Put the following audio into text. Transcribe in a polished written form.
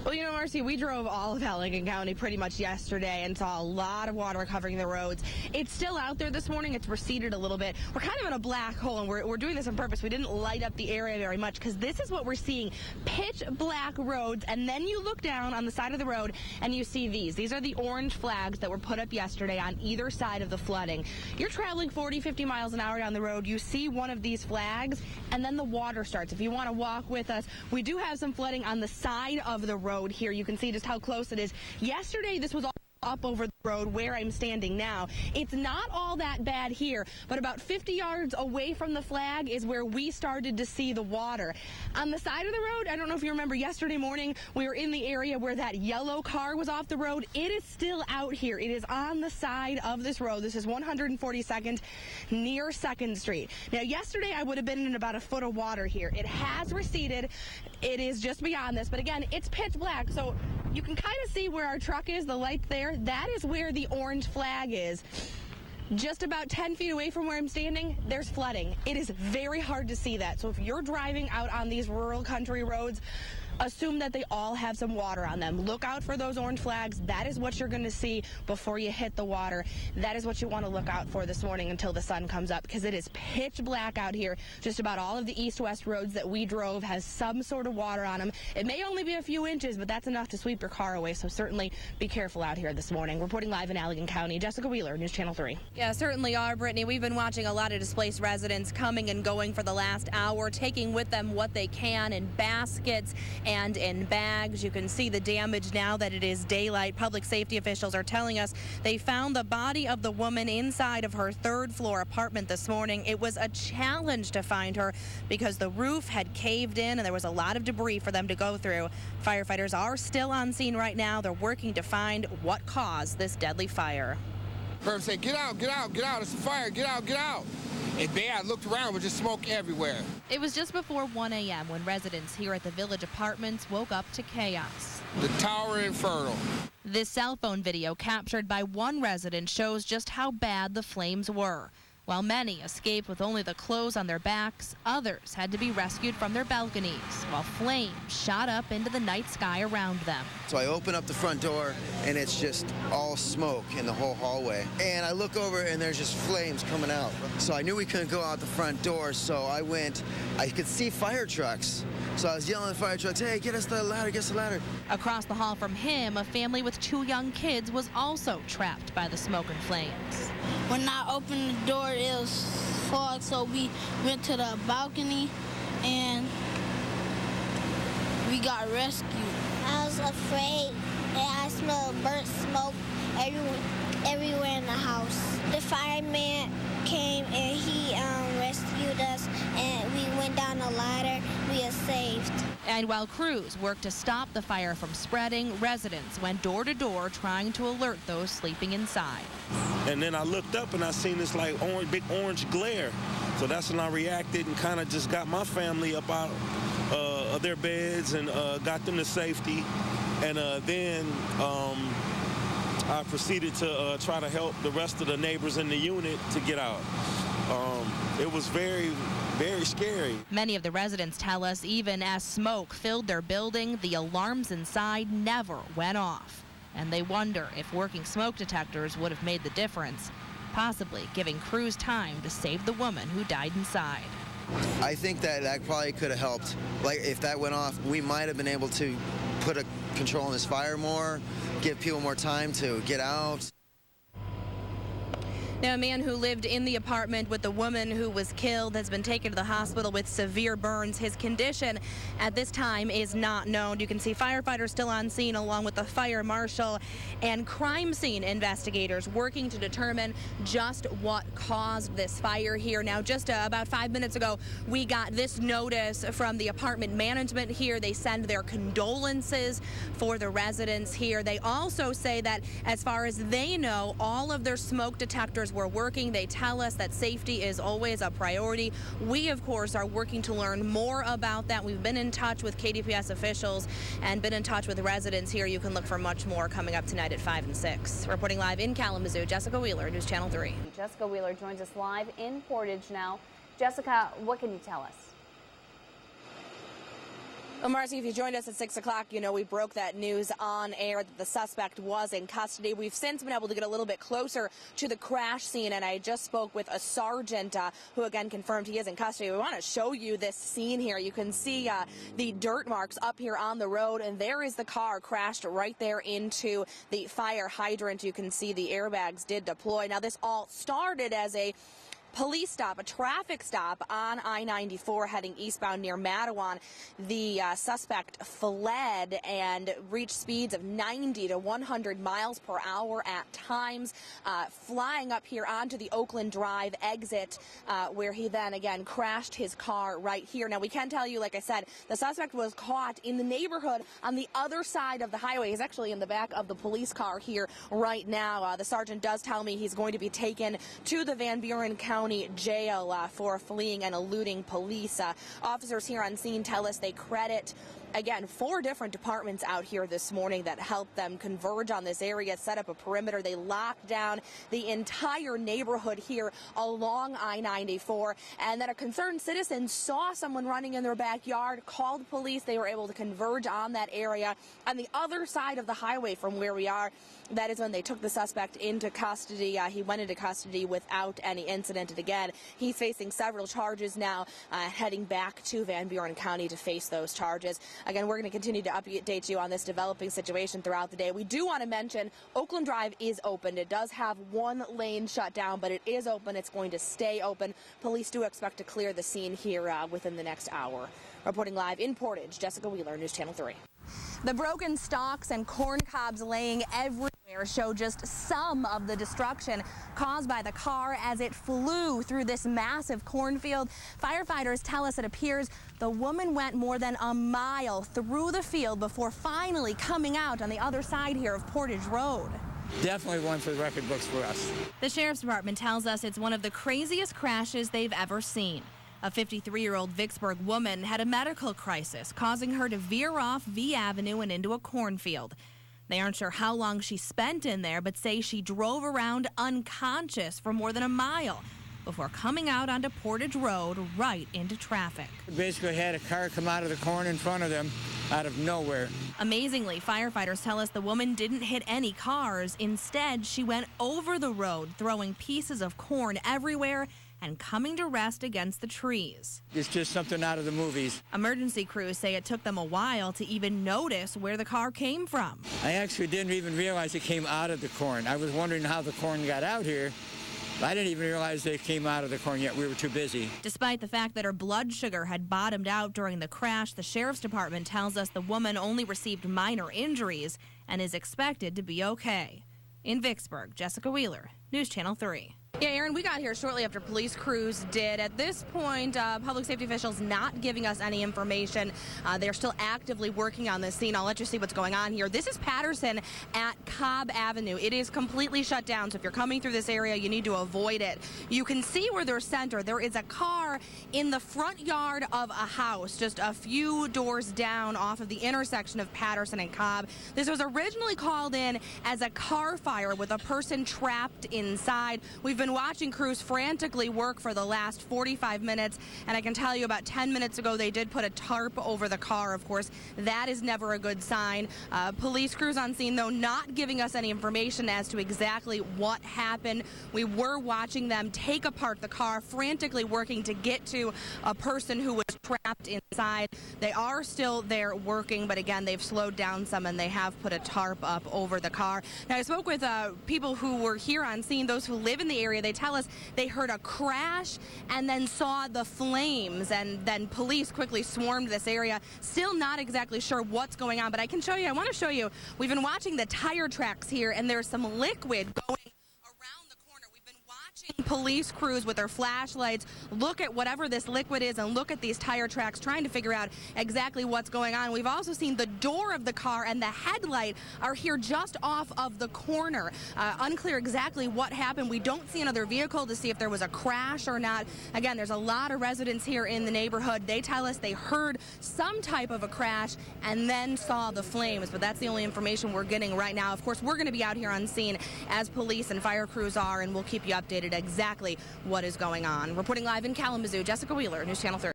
Well, you know, Marcy, we drove all of Allegan County pretty much yesterday and saw a lot of water covering the roads. It's still out there this morning. It's receded a little bit. We're kind of in a black hole, and we're doing this on purpose. We didn't light up the area very much because this is what we're seeing. Pitch black roads, and then you look down on the side of the road and you see these. These are the orange flags that were put up yesterday on either side of the flooding. You're traveling 40, 50 miles an hour down the road. You see one of these flags, and then the water starts. If you want to walk with us, we do have some flooding on the side of the road here. You can see just how close it is. Yesterday, this was all up over the road where I'm standing now. It's not all that bad here, but about 50 yards away from the flag is where we started to see the water. On the side of the road, I don't know if you remember yesterday morning, we were in the area where that yellow car was off the road. It is still out here. It is on the side of this road. This is 142nd near 2nd Street. Now, yesterday I would have been in about a foot of water here. It has receded. It is just beyond this, but again, it's pitch black, so you can kind of see where our truck is, the light there. That is where the orange flag is. Just about 10 feet away from where I'm standing, there's flooding. It is very hard to see that. So if you're driving out on these rural country roads, assume that they all have some water on them. Look out for those orange flags. That is what you're going to see before you hit the water. That is what you want to look out for this morning until the sun comes up, because it is pitch black out here. Just about all of the east-west roads that we drove has some sort of water on them. It may only be a few inches, but that's enough to sweep your car away, so certainly be careful out here this morning. Reporting live in Allegan County, Jessica Wheeler, News Channel 3. Yeah, certainly are, Brittany. We've been watching a lot of displaced residents coming and going for the last hour, taking with them what they can in baskets and in bags. You can see the damage now that it is daylight. Public safety officials are telling us they found the body of the woman inside of her third-floor apartment this morning. It was a challenge to find her because the roof had caved in and there was a lot of debris for them to go through. Firefighters are still on scene right now. They're working to find what caused this deadly fire. Person said, "Get out, get out, get out, it's a fire, get out, get out." And then I looked around, with just smoke everywhere. It was just before 1 a.m. when residents here at the Village Apartments woke up to chaos. The Tower Inferno. This cell phone video captured by one resident shows just how bad the flames were. While many escaped with only the clothes on their backs, others had to be rescued from their balconies, while flames shot up into the night sky around them. So I open up the front door, and it's just all smoke in the whole hallway. And I look over, and there's just flames coming out. So I knew we couldn't go out the front door, so I could see fire trucks. So I was yelling at the fire trucks, "Hey, get us the ladder, get us the ladder." Across the hall from him, a family with 2 young kids was also trapped by the smoke and flames. When I opened the door, it was fog, so we went to the balcony and we got rescued. I was afraid, and I smelled burnt smoke everywhere in the house. The fireman came and he rescued us, and we went down the ladder. We are saved. And while crews worked to stop the fire from spreading, residents went door to door trying to alert those sleeping inside. And then I looked up and I seen this like big orange glare. So that's when I reacted and kind of just got my family up out of their beds and got them to safety. And then I proceeded to try to help the rest of the neighbors in the unit to get out. It was very, very scary. Many of the residents tell us even as smoke filled their building, the alarms inside never went off. And they wonder if working smoke detectors would have made the difference, possibly giving crews time to save the woman who died inside. I think that probably could have helped. Like, if that went off, we might have been able to put a control on this fire more, give people more time to get out. Now, a man who lived in the apartment with the woman who was killed has been taken to the hospital with severe burns. His condition at this time is not known. You can see firefighters still on scene along with the fire marshal and crime scene investigators working to determine just what caused this fire here. Now, just about 5 minutes ago, we got this notice from the apartment management here. They send their condolences for the residents here. They also say that as far as they know, all of their smoke detectors were working. They tell us that safety is always a priority. We, of course, are working to learn more about that. We've been in touch with KDPS officials and been in touch with residents here. You can look for much more coming up tonight at 5 and 6. Reporting live in Kalamazoo, Jessica Wheeler, News Channel 3. Jessica Wheeler joins us live in Portage now. Jessica, what can you tell us? Well, Marcy, if you joined us at 6 o'clock, you know we broke that news on air that the suspect was in custody. We've since been able to get a little bit closer to the crash scene, and I just spoke with a sergeant who, again, confirmed he is in custody. We want to show you this scene here. You can see the dirt marks up here on the road, and there is the car crashed right there into the fire hydrant. You can see the airbags did deploy. Now, this all started as a police stop, a traffic stop on I-94 heading eastbound near Mattawan. The suspect fled and reached speeds of 90 to 100 miles per hour at times, flying up here onto the Oakland Drive exit, where he then again crashed his car right here. Now, we can tell you, like I said, the suspect was caught in the neighborhood on the other side of the highway. He's actually in the back of the police car here right now. The sergeant does tell me he's going to be taken to the Van Buren County Jail for fleeing and eluding police. Officers here on scene tell us they credit, again, 4 different departments out here this morning that helped them converge on this area, set up a perimeter. They locked down the entire neighborhood here along I-94, and then a concerned citizen saw someone running in their backyard, called police. They were able to converge on that area on the other side of the highway from where we are. That is when they took the suspect into custody. He went into custody without any incident. And again, he's facing several charges now, heading back to Van Buren County to face those charges. Again, we're going to continue to update you on this developing situation throughout the day. We do want to mention Oakland Drive is open. It does have 1 lane shut down, but it is open. It's going to stay open. Police do expect to clear the scene here within the next hour. Reporting live in Portage, Jessica Wheeler, News Channel 3. The broken stalks and corn cobs laying everywhere show just some of the destruction caused by the car as it flew through this massive cornfield. Firefighters tell us it appears the woman went more than a mile through the field before finally coming out on the other side here of Portage Road. Definitely one for the record books for us. The Sheriff's Department tells us it's one of the craziest crashes they've ever seen. A 53-year-old Vicksburg woman had a medical crisis, causing her to veer off V Avenue and into a cornfield. They aren't sure how long she spent in there, but say she drove around unconscious for more than a mile before coming out onto Portage Road right into traffic. Basically had a car come out of the corn in front of them out of nowhere. Amazingly, firefighters tell us the woman didn't hit any cars. Instead, she went over the road, throwing pieces of corn everywhere and coming to rest against the trees. It's just something out of the movies. Emergency crews say it took them a while to even notice where the car came from. I actually didn't even realize it came out of the corn. I was wondering how the corn got out here. I didn't even realize they came out of the corn yet. We were too busy. Despite the fact that her blood sugar had bottomed out during the crash, the Sheriff's Department tells us the woman only received minor injuries and is expected to be okay. In Vicksburg, Jessica Wheeler, News Channel 3. Yeah, Aaron, we got here shortly after police crews did. At this point, public safety officials not giving us any information. They're still actively working on this scene. I'll let you see what's going on here. This is Patterson at Cobb Avenue. It is completely shut down, so if you're coming through this area, you need to avoid it. You can see where they're centered. There is a car in the front yard of a house, just a few doors down off of the intersection of Patterson and Cobb. This was originally called in as a car fire with a person trapped inside. We've been watching crews frantically work for the last 45 minutes, and I can tell you about 10 minutes ago they did put a tarp over the car. Of course, that is never a good sign. Police crews on scene, though, not giving us any information as to exactly what happened. We were watching them take apart the car, frantically working to get to a person who was trapped inside. They are still there working, but again, they've slowed down some and they have put a tarp up over the car. Now, I spoke with people who were here on scene, those who live in the area. They tell us they heard a crash and then saw the flames, and then police quickly swarmed this area. Still not exactly sure what's going on, but I can show you. I want to show you. We've been watching the tire tracks here, and there's some liquid going around the corner. We've been watching police crews with their flashlights look at whatever this liquid is and look at these tire tracks, trying to figure out exactly what's going on. We've also seen the door of the car and the headlight are here just off of the corner. Unclear exactly what happened. We don't see another vehicle to see if there was a crash or not. Again, there's a lot of residents here in the neighborhood. They tell us they heard some type of a crash and then saw the flames, but that's the only information we're getting right now. Of course, we're going to be out here on scene as police and fire crews are, and we'll keep you updated exactly what is going on. Reporting live in Kalamazoo, Jessica Wheeler, News Channel 3.